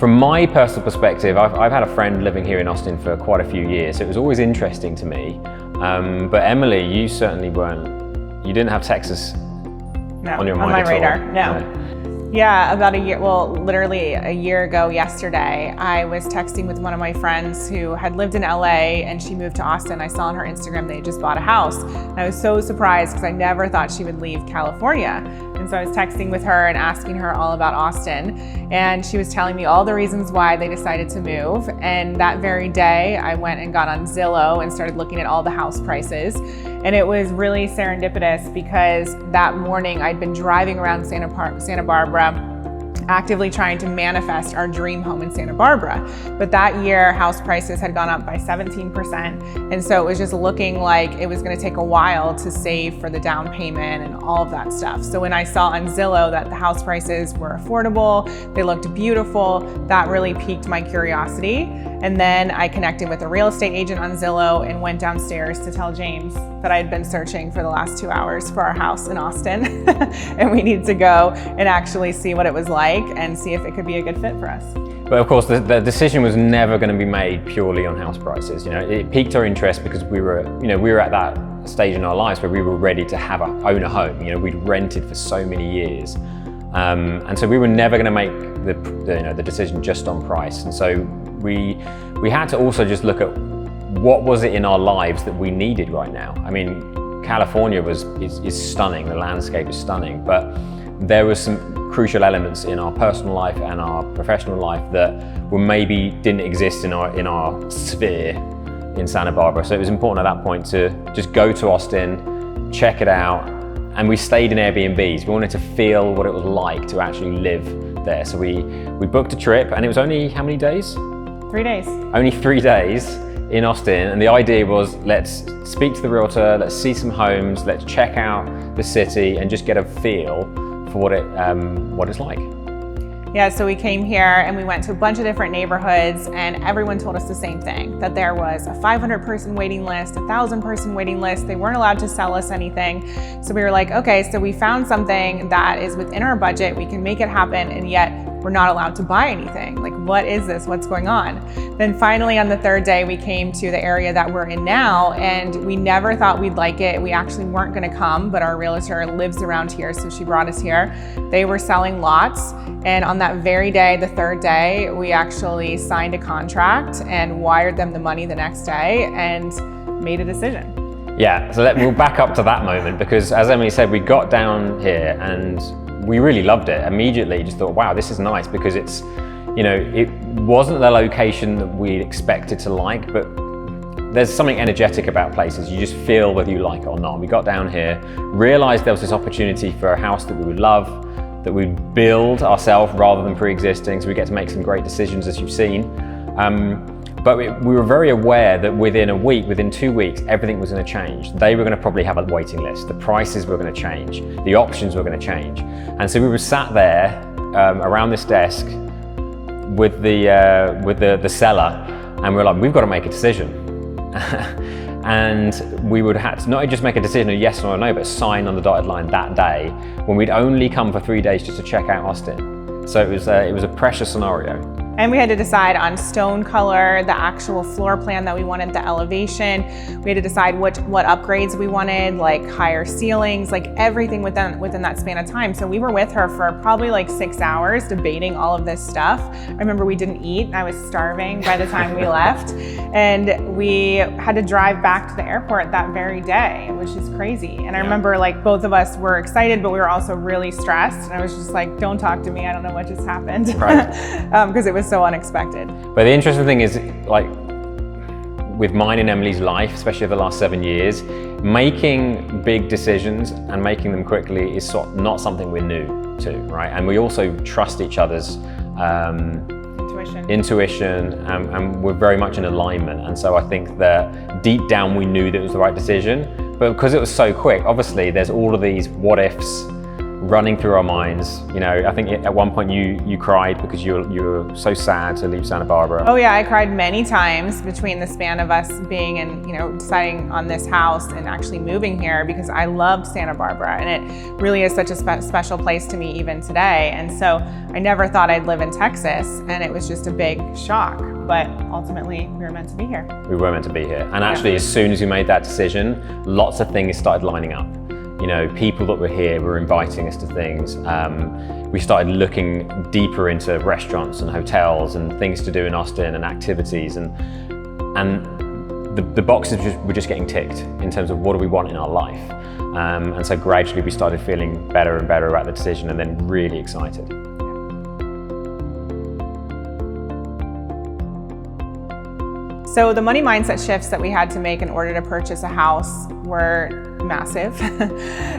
From my personal perspective, I've had a friend living here in Austin for quite a few years, so it was always interesting to me. But Emily, you certainly you didn't have Texas on your mind on my at radar. all. No. Yeah, about a year, well, literally a year ago yesterday, I was texting with one of my friends who had lived in LA and she moved to Austin. I saw on her Instagram they just bought a house. And I was so surprised because I never thought she would leave California. And so I was texting with her and asking her all about Austin. And she was telling me all the reasons why they decided to move. And that very day, I went and got on Zillow and started looking at all the house prices. And it was really serendipitous because that morning I'd been driving around Santa Barbara actively trying to manifest our dream home in Santa Barbara. But that year, house prices had gone up by 17%. And so it was just looking like it was gonna take a while to save for the down payment and all of that stuff. So when I saw on Zillow that the house prices were affordable, they looked beautiful, that really piqued my curiosity. And then I connected with a real estate agent on Zillow and went downstairs to tell James that I had been searching for the last 2 hours for our house in Austin. And we need to go and actually see what it was like and see if it could be a good fit for us. But of course, the decision was never going to be made purely on house prices. You know, it piqued our interest because we were at that stage in our lives where we were ready to own a home. You know, we'd rented for so many years, and so we were never going to make the decision just on price. And so we had to also just look at what was it in our lives that we needed right now. I mean, California is stunning. The landscape is stunning, but there were some crucial elements in our personal life and our professional life that maybe didn't exist in our sphere in Santa Barbara. So it was important at that point to just go to Austin, check it out, and we stayed in Airbnbs. We wanted to feel what it was like to actually live there. So we booked a trip, and it was only how many days? 3 days. Only 3 days in Austin, and the idea was, let's speak to the realtor, let's see some homes, let's check out the city and just get a feel for what it's like. Yeah, so we came here and we went to a bunch of different neighborhoods, and everyone told us the same thing, that there was a 500-person waiting list, a 1,000-person waiting list. They weren't allowed to sell us anything. So we were like, okay, so we found something that is within our budget, we can make it happen, and yet we're not allowed to buy anything. Like, what is this? What's going on? Then finally on the third day, we came to the area that we're in now, and we never thought we'd like it. We actually weren't gonna come, but our realtor lives around here, so she brought us here. They were selling lots, and on that very day, the third day, we actually signed a contract and wired them the money the next day and made a decision. Yeah, so we'll back up to that moment, because as Emily said, we got down here and we really loved it. Immediately just thought, wow, this is nice, because it wasn't the location that we expected to like, but there's something energetic about places. You just feel whether you like it or not. We got down here, realized there was this opportunity for a house that we would love, that we'd build ourselves rather than pre-existing, so we get to make some great decisions, as you've seen. But we were very aware that within 2 weeks, everything was going to change. They were going to probably have a waiting list. The prices were going to change. The options were going to change. And so we were sat there around this desk with the seller, and we were like, we've got to make a decision. And we would have to not just make a decision, a yes or a no, but sign on the dotted line that day, when we'd only come for 3 days just to check out Austin. So it was a precious scenario. And we had to decide on stone color, the actual floor plan that we wanted, the elevation. We had to decide what upgrades we wanted, like higher ceilings, like everything within that span of time. So we were with her for probably like 6 hours debating all of this stuff. I remember we didn't eat. I was starving by the time we left. And we had to drive back to the airport that very day, which is crazy. And I remember like both of us were excited, but we were also really stressed. And I was just like, don't talk to me. I don't know what just happened. Right. Because it was so unexpected. But the interesting thing is, like with mine and Emily's life, especially over the last 7 years, making big decisions and making them quickly is not something we're new to, right? And we also trust each other's intuition, and we're very much in alignment. And so I think that deep down we knew that it was the right decision, but because it was so quick, obviously there's all of these what ifs running through our minds. You know, I think at one point you cried because you were so sad to leave Santa Barbara. Oh yeah, I cried many times between the span of us being in, you know, deciding on this house and actually moving here, because I loved Santa Barbara and it really is such a special place to me even today. And so I never thought I'd live in Texas, and it was just a big shock. But ultimately, we were meant to be here. We were meant to be here. And actually, as soon as we made that decision, lots of things started lining up. You know, people that were here were inviting us to things. We started looking deeper into restaurants and hotels and things to do in Austin and activities. And the boxes were just getting ticked in terms of what do we want in our life. And so gradually we started feeling better and better about the decision, and then really excited. So the money mindset shifts that we had to make in order to purchase a house were massive.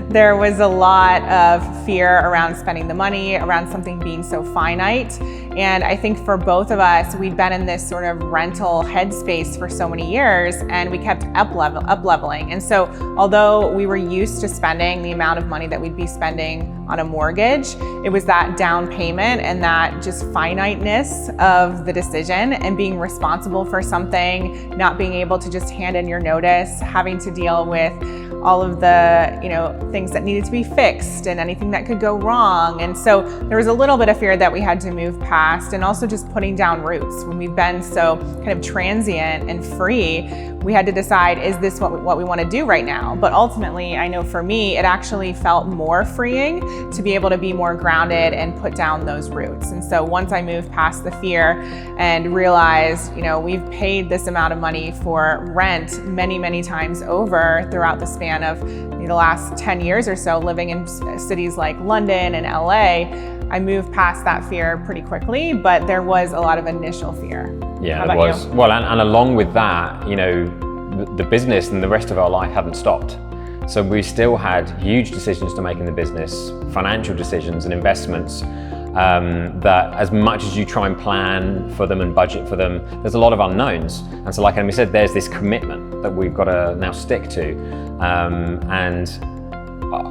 There was a lot of fear around spending the money, around something being so finite. And I think for both of us, we'd been in this sort of rental headspace for so many years, and we kept up leveling. And so although we were used to spending the amount of money that we'd be spending on a mortgage, it was that down payment and that just finiteness of the decision and being responsible for something, not being able to just hand in your notice, having to deal with all of the, you know, things that needed to be fixed and anything that could go wrong. And so there was a little bit of fear that we had to move past, and also just putting down roots. When we've been so kind of transient and free, we had to decide, is this what we want to do right now? But ultimately, I know for me, it actually felt more freeing to be able to be more grounded and put down those roots. And so once I moved past the fear and realized, you know, we've paid this amount of money for rent many, many times over throughout the span of the last 10 years or so, living in cities like London and LA, I moved past that fear pretty quickly, but there was a lot of initial fear. Yeah, there was. Well, and along with that, you know, the business and the rest of our life hadn't stopped. So we still had huge decisions to make in the business, financial decisions and investments, that as much as you try and plan for them and budget for them, there's a lot of unknowns. And so like Amy said, there's this commitment that we've got to now stick to. And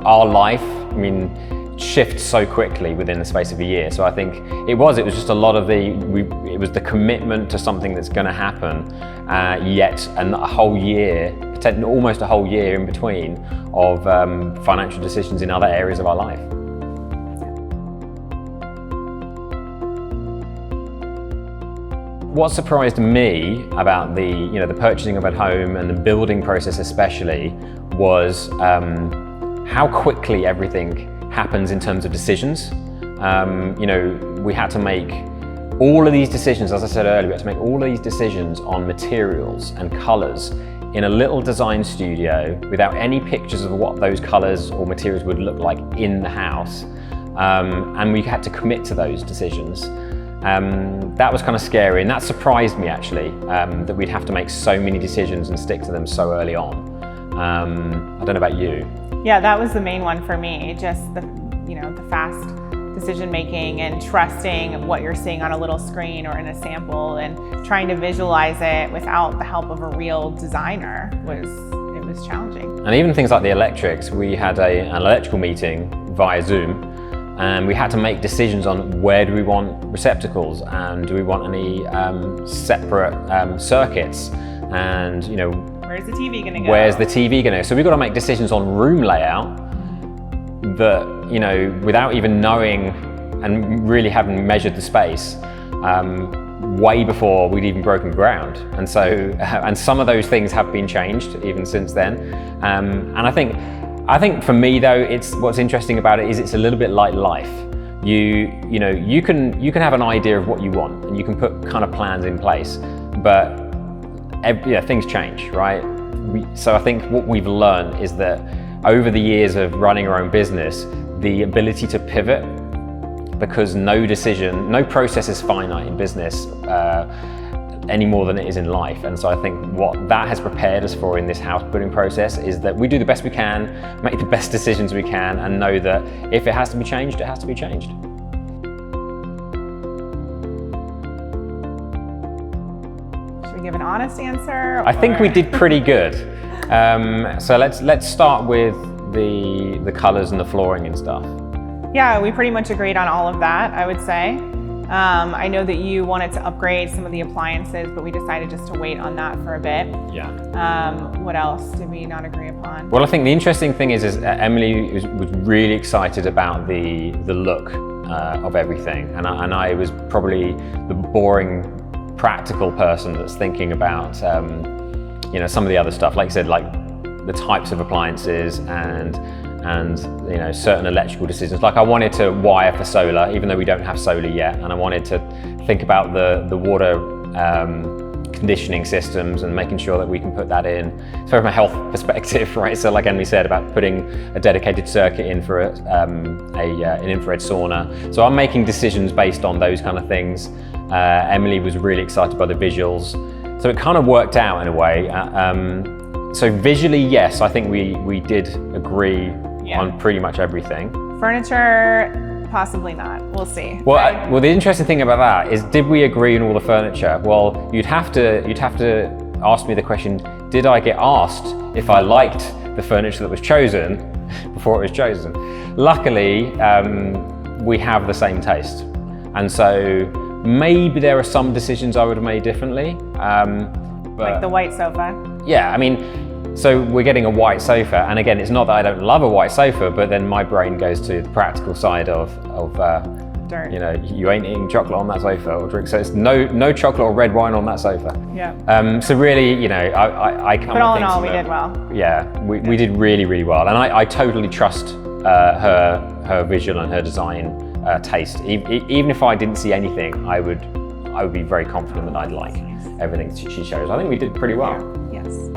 our life, I mean, shifts so quickly within the space of a year. So I think it was just a lot of it was the commitment to something that's going to happen, yet a whole year, almost a whole year in between of financial decisions in other areas of our life. What surprised me about the purchasing of a home and the building process especially was how quickly everything happens in terms of decisions. We had to make all of these decisions, as I said earlier, we had to make all of these decisions on materials and colors in a little design studio without any pictures of what those colors or materials would look like in the house. And we had to commit to those decisions. That was kind of scary, and that surprised me actually, that we'd have to make so many decisions and stick to them so early on. I don't know about you. Yeah, that was the main one for me, just the fast decision making and trusting what you're seeing on a little screen or in a sample, and trying to visualize it without the help of a real designer was challenging. And even things like the electrics, we had an electrical meeting via Zoom, and we had to make decisions on where do we want receptacles, and do we want any separate circuits, and where's the TV going to go? Where's the TV going to go? So we've got to make decisions on room layout that, without even knowing and really having measured the space, way before we'd even broken ground. And so, and some of those things have been changed even since then. And I think for me though, what's interesting about it is it's a little bit like life. You can have an idea of what you want and you can put kind of plans in place, but things change, right? So I think what we've learned is that over the years of running our own business, the ability to pivot, because no process is finite in business any more than it is in life. And so I think what that has prepared us for in this house building process is that we do the best we can, make the best decisions we can, and know that if it has to be changed, it has to be changed. Give an honest answer? I think we did pretty good. So let's start with the colors and the flooring and stuff. Yeah, we pretty much agreed on all of that, I would say. I know that you wanted to upgrade some of the appliances, but we decided just to wait on that for a bit. Yeah. What else did we not agree upon? Well, I think the interesting thing is Emily was really excited about the look of everything, and I was probably the boring, practical person that's thinking about you know, some of the other stuff, like you said, like the types of appliances and you know, certain electrical decisions. Like I wanted to wire for solar, even though we don't have solar yet, and I wanted to think about the water conditioning systems and making sure that we can put that in. So from a health perspective, right? So like Emily said about putting a dedicated circuit in for an infrared sauna. So I'm making decisions based on those kind of things. Emily was really excited by the visuals. So it kind of worked out in a way. So visually, yes, I think we did agree on pretty much everything. Furniture, possibly not. We'll see. Well, right? Well, the interesting thing about that is, did we agree on all the furniture? Well, you'd have to ask me the question: did I get asked if I liked the furniture that was chosen before it was chosen? Luckily, we have the same taste, and so maybe there are some decisions I would have made differently. But, like the white sofa. Yeah, I mean. So we're getting a white sofa, and again, it's not that I don't love a white sofa, but then my brain goes to the practical side of dirt. You know, you ain't eating chocolate on that sofa or drink, so it's no chocolate or red wine on that sofa. Yeah. So really, you know, I come. But all in all, we did well. Yeah, we did really well, and I totally trust her visual and her design taste. Even if I didn't see anything, I would be very confident that I'd like everything she shows. I think we did pretty well. Yeah. Yes.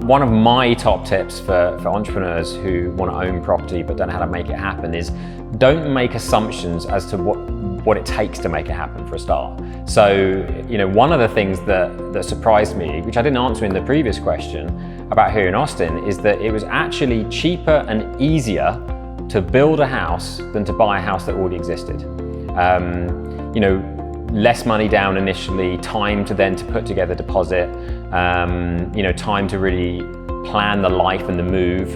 One of my top tips for entrepreneurs who want to own property but don't know how to make it happen is, don't make assumptions as to what it takes to make it happen for a start. So, you know, one of the things that surprised me, which I didn't answer in the previous question about here in Austin, is that it was actually cheaper and easier to build a house than to buy a house that already existed. You know, less money down initially, time to put together deposit, you know, time to really plan the life and the move,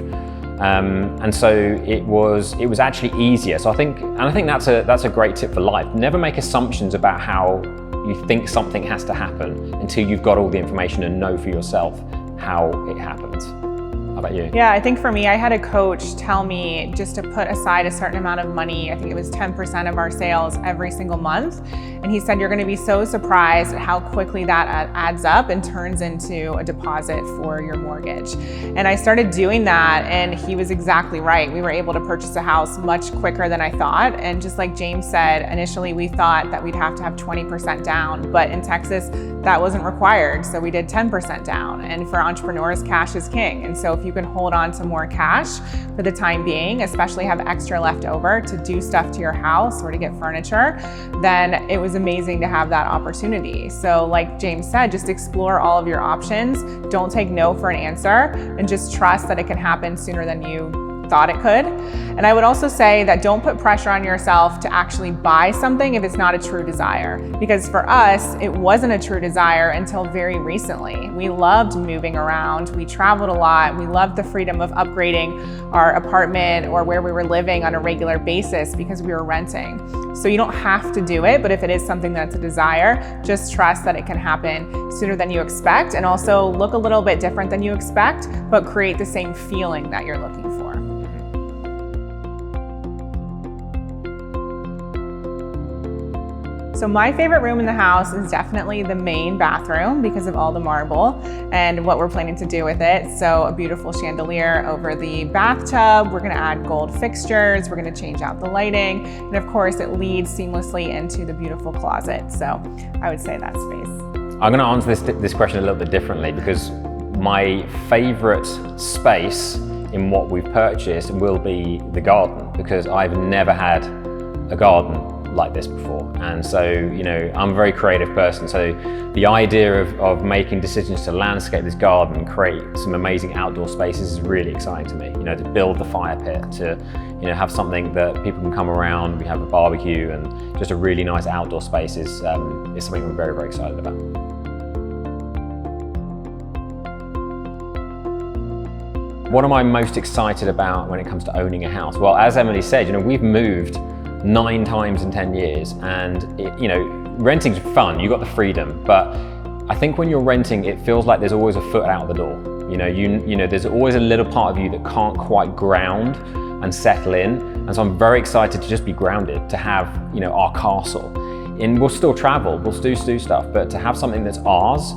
and so it was actually easier. So I think that's a great tip for life. Never make assumptions about how you think something has to happen until you've got all the information and know for yourself how it happens. How about you? Yeah, I think for me, I had a coach tell me just to put aside a certain amount of money. I think it was 10% of our sales every single month. And he said, you're going to be so surprised at how quickly that adds up and turns into a deposit for your mortgage. And I started doing that, and he was exactly right. We were able to purchase a house much quicker than I thought. And just like James said, initially we thought that we'd have to have 20% down, but in Texas, that wasn't required. So we did 10% down. And for entrepreneurs, cash is king. And so if you can hold on to more cash for the time being, especially have extra left over to do stuff to your house or to get furniture, then it was amazing to have that opportunity. So like James said, just explore all of your options. Don't take no for an answer, and just trust that it can happen sooner than you thought it could. And I would also say that don't put pressure on yourself to actually buy something if it's not a true desire. Because for us, it wasn't a true desire until very recently. We loved moving around, we traveled a lot, we loved the freedom of upgrading our apartment or where we were living on a regular basis because we were renting. So you don't have to do it, but if it is something that's a desire, just trust that it can happen sooner than you expect, and also look a little bit different than you expect, but create the same feeling that you're looking for. So my favorite room in the house is definitely the main bathroom because of all the marble and what we're planning to do with it. So a beautiful chandelier over the bathtub. We're gonna add gold fixtures. We're gonna change out the lighting. And of course it leads seamlessly into the beautiful closet. So I would say that space. I'm gonna answer this question a little bit differently, because my favorite space in what we've purchased will be the garden, because I've never had a garden like this before. And so, you know, I'm a very creative person. So the idea of making decisions to landscape this garden and create some amazing outdoor spaces is really exciting to me. You know, to build the fire pit, to, you know, have something that people can come around, we have a barbecue, and just a really nice outdoor space is something I'm very, very excited about. What am I most excited about when it comes to owning a house? Well, as Emily said, we've moved 9 times in 10 years, and renting's fun, you got the freedom, but I think when you're renting, it feels like there's always a foot out the door. There's always a little part of you that can't quite ground and settle in, and so I'm very excited to just be grounded, to have our castle. And we'll still travel, we'll still do stuff, but to have something that's ours,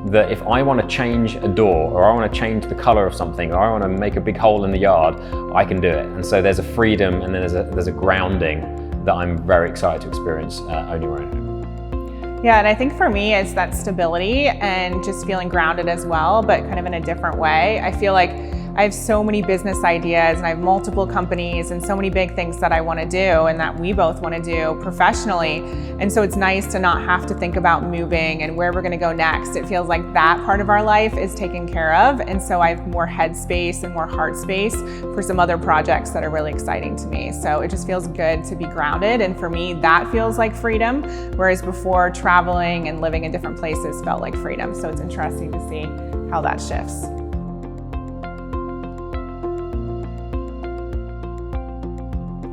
that if I want to change a door, or I want to change the color of something, or I want to make a big hole in the yard, I can do it. And so there's a freedom, and then there's a grounding that I'm very excited to experience owning my own home. Yeah, and I think for me, it's that stability and just feeling grounded as well, but kind of in a different way. I feel like I have so many business ideas, and I have multiple companies and so many big things that I want to do and that we both want to do professionally. And so it's nice to not have to think about moving and where we're going to go next. It feels like that part of our life is taken care of. And so I have more head space and more heart space for some other projects that are really exciting to me. So it just feels good to be grounded. And for me, that feels like freedom. Whereas before, traveling and living in different places felt like freedom. So it's interesting to see how that shifts.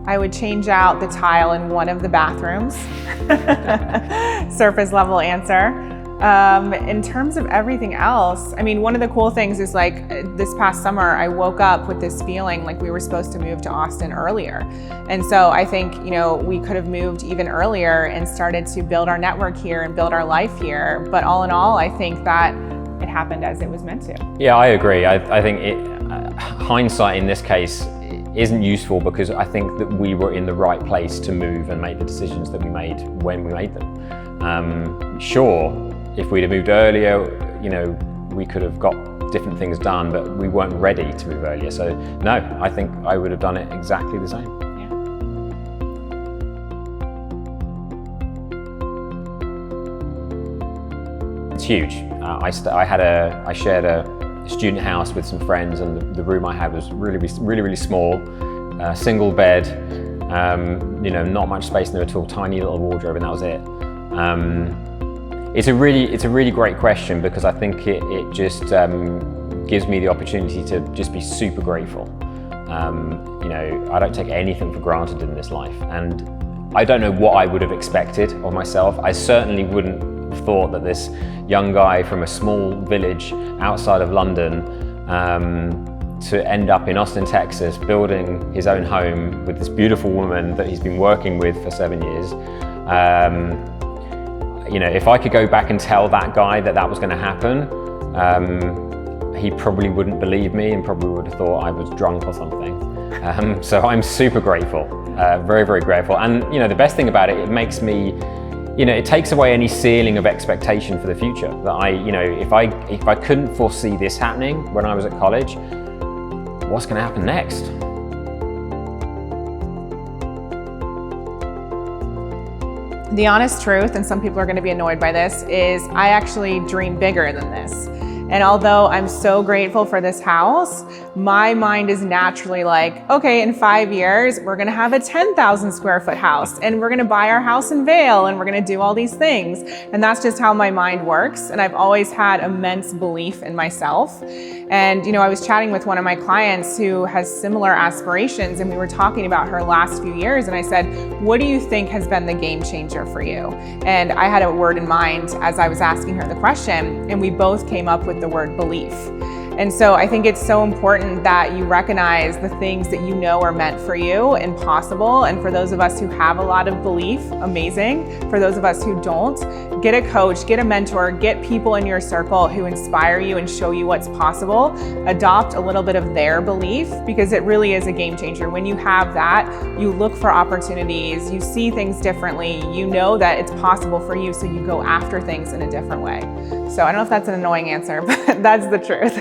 I would change out the tile in one of the bathrooms. Surface level answer. In terms of everything else, one of the cool things is like this past summer, I woke up with this feeling like we were supposed to move to Austin earlier. And so I think, we could have moved even earlier and started to build our network here and build our life here. But all in all, I think that it happened as it was meant to. Yeah, I agree. I think hindsight in this case isn't useful, because I think that we were in the right place to move and make the decisions that we made when we made them. Sure, if we'd have moved earlier, we could have got different things done, but we weren't ready to move earlier. So no, I think I would have done it exactly the same. Yeah. It's huge. I shared a student house with some friends, and the room I had was really small, single bed, not much space in there at all, tiny little wardrobe, and that was it. It's a really great question, because I think it just gives me the opportunity to just be super grateful. I don't take anything for granted in this life, and I don't know what I would have expected of myself. I certainly wouldn't have thought that this young guy from a small village outside of London to end up in Austin, Texas, building his own home with this beautiful woman that he's been working with for 7 years. If I could go back and tell that guy that was going to happen, he probably wouldn't believe me and probably would have thought I was drunk or something. So I'm super grateful, very, very grateful. And the best thing about it, it makes me, it takes away any ceiling of expectation for the future. That if I couldn't foresee this happening when I was at college, what's going to happen next? The honest truth, and some people are going to be annoyed by this, is I actually dream bigger than this. And although I'm so grateful for this house, my mind is naturally like, okay, in 5 years, we're gonna have a 10,000 square foot house, and we're gonna buy our house in Vail, and we're gonna do all these things. And that's just how my mind works. And I've always had immense belief in myself. And I was chatting with one of my clients who has similar aspirations, and we were talking about her last few years, and I said, what do you think has been the game changer for you? And I had a word in mind as I was asking her the question, and we both came up with the word belief. And so I think it's so important that you recognize the things that you know are meant for you and possible. And for those of us who have a lot of belief, amazing. For those of us who don't, get a coach, get a mentor, get people in your circle who inspire you and show you what's possible. Adopt a little bit of their belief, because it really is a game changer. When you have that, you look for opportunities, you see things differently, you know that it's possible for you, so you go after things in a different way. So I don't know if that's an annoying answer, but that's the truth.